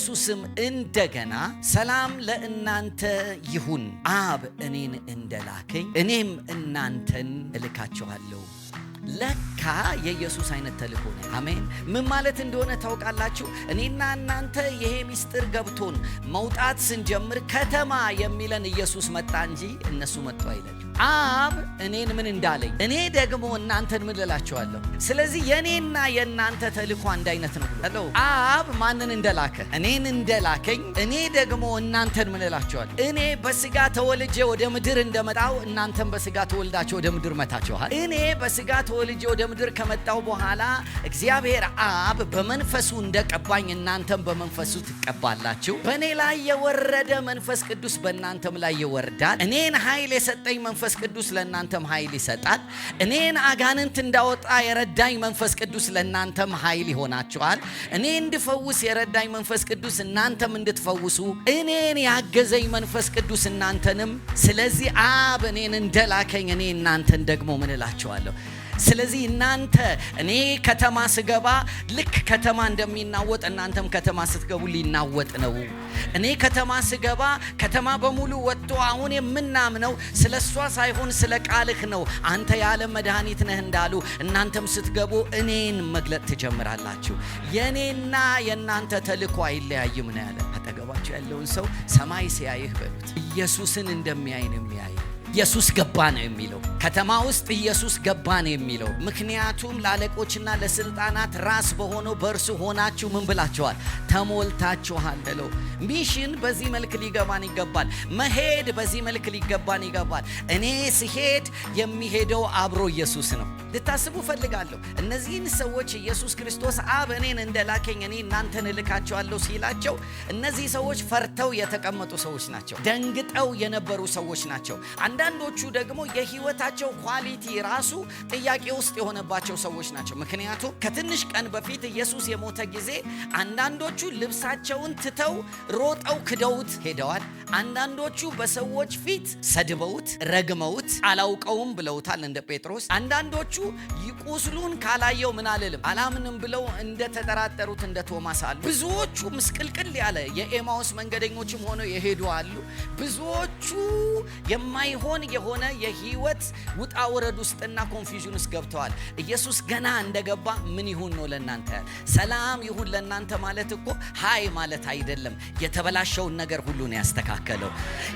ኢየሱስም እንደገና ሰላም ለእናንተ ይሁን፣ አብ እኔን እንደላከኝ እኔም እናንተን እልካችኋለሁ። ለካ የኢየሱስ አይነት ተልእኮ ነው። አሜን። ምን ማለት እንደሆነ ታውቃላችሁ? እኔና እናንተ ይሄ ሚስጥር ገብቶን መውጣት ስንጀምር ከተማ የሚለን ኢየሱስ መጣ እንጂ እነሱ መጡ አይደለም። አብ እኔን ምን እንዳለኝ እኔ ደግሞ እናንተን ምን እላችኋለሁ። ስለዚህ የኔና የእናንተ ተልእኮ አንድ አይነት ነው ብሎ አብ ማንን እንደላከ እኔን እንደላከኝ እኔ ደግሞ እናንተን ምን እላችኋለሁ። እኔ በስጋ ተወልጄ ወደ ምድር እንደመጣው እናንተም በስጋ ተወልዳችሁ ወደ ምድር መታችኋል። እኔ በስጋ ተወልጄ ወደ ምድር ከመጣው በኋላ እግዚአብሔር አብ በመንፈሱ እንደቀባኝ እናንተም በመንፈሱ ትቀባላችሁ። በእኔ ላይ የወረደ መንፈስ ቅዱስ በእናንተም ላይ ይወርዳል። እኔን ኃይል የሰጠኝ መንፈስ ቅዱስ ለእናንተም ኃይል ይሰጣል። እኔን አጋንንት እንዳወጣ የረዳኝ መንፈስ ቅዱስ ለእናንተም ኃይል ይሆናችኋል። እኔ እንድፈውስ የረዳኝ መንፈስ ቅዱስ እናንተም እንድትፈውሱ እኔን ያገዘኝ መንፈስ ቅዱስ እናንተንም። ስለዚህ አብ እኔን እንደላከኝ እኔ እናንተን ደግሞ ምን እላችኋለሁ። ስለዚህ እናንተ እኔ ከተማ ስገባ ልክ ከተማ እንደሚናወጥ እናንተም ከተማ ስትገቡ ሊናወጥ ነው። እኔ ከተማ ስገባ ከተማ በሙሉ ወጥቶ አሁን የምናምነው ስለሷ ሳይሆን ስለ ቃልህ ነው፣ አንተ የዓለም መድኃኒት ነህ እንዳሉ እናንተም ስትገቡ እኔን መግለጥ ትጀምራላችሁ። የኔና የእናንተ ተልእኮ አይለያይም ነው ያለ። አጠገባችሁ ያለውን ሰው ሰማይ ሲያይህ በሉት ኢየሱስን እንደሚያይ ነው የሚያይ። ኢየሱስ ገባ ነው የሚለው። ከተማ ውስጥ ኢየሱስ ገባ ነው የሚለው። ምክንያቱም ለአለቆችና ለስልጣናት ራስ በሆነው በእርሱ ሆናችሁ ምን ብላችኋል? ተሞልታችኋል ብለው። ሚሽን በዚህ መልክ ሊገባን ይገባል። መሄድ በዚህ መልክ ሊገባን ይገባል። እኔ ስሄድ የሚሄደው አብሮ ኢየሱስ ነው። ልታስቡ ፈልጋለሁ። እነዚህን ሰዎች ኢየሱስ ክርስቶስ አብ እኔን እንደላከኝ እኔ እናንተን እልካቸዋለሁ ሲላቸው እነዚህ ሰዎች ፈርተው የተቀመጡ ሰዎች ናቸው። ደንግጠው የነበሩ ሰዎች ናቸው። አንዳንዶቹ ደግሞ የህይወታቸው ኳሊቲ ራሱ ጥያቄ ውስጥ የሆነባቸው ሰዎች ናቸው። ምክንያቱም ከትንሽ ቀን በፊት ኢየሱስ የሞተ ጊዜ አንዳንዶቹ ልብሳቸውን ትተው ሮጠው ክደውት ሄደዋል። አንዳንዶቹ በሰዎች ፊት ሰድበውት ረግመውት አላውቀውም ብለውታል እንደ ጴጥሮስ። አንዳንዶቹ ቁስሉን ካላየው ምን አልልም አላምንም ብለው እንደተጠራጠሩት እንደ ቶማስ አሉ። ብዙዎቹ ምስቅልቅል ያለ የኤማውስ መንገደኞችም ሆነው የሄዱ አሉ። ብዙዎቹ የማይሆን የሆነ የህይወት ውጣ ውረድ ውስጥና ኮንፊውዥን ውስጥ ገብተዋል። ኢየሱስ ገና እንደገባ ምን ይሁን ነው ለእናንተ ያለ። ሰላም ይሁን ለእናንተ ማለት እኮ ሃይ ማለት አይደለም። የተበላሸውን ነገር ሁሉ ነው ያስተካከለው።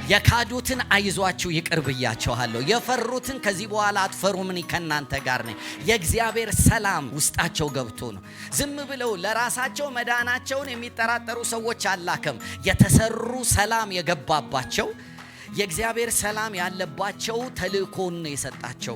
የካዱትን አይዟችሁ ይቅር ብያቸዋለሁ። የፈሩትን ከዚህ በኋላ አትፈሩም፣ እኔ ከእናንተ ጋር ነኝ። የእግዚአብሔር ሰላም ውስጣቸው ገብቶ ነው። ዝም ብለው ለራሳቸው መዳናቸውን የሚጠራጠሩ ሰዎች አላከም። የተሰሩ ሰላም የገባባቸው የእግዚአብሔር ሰላም ያለባቸው ተልእኮን ነው የሰጣቸው።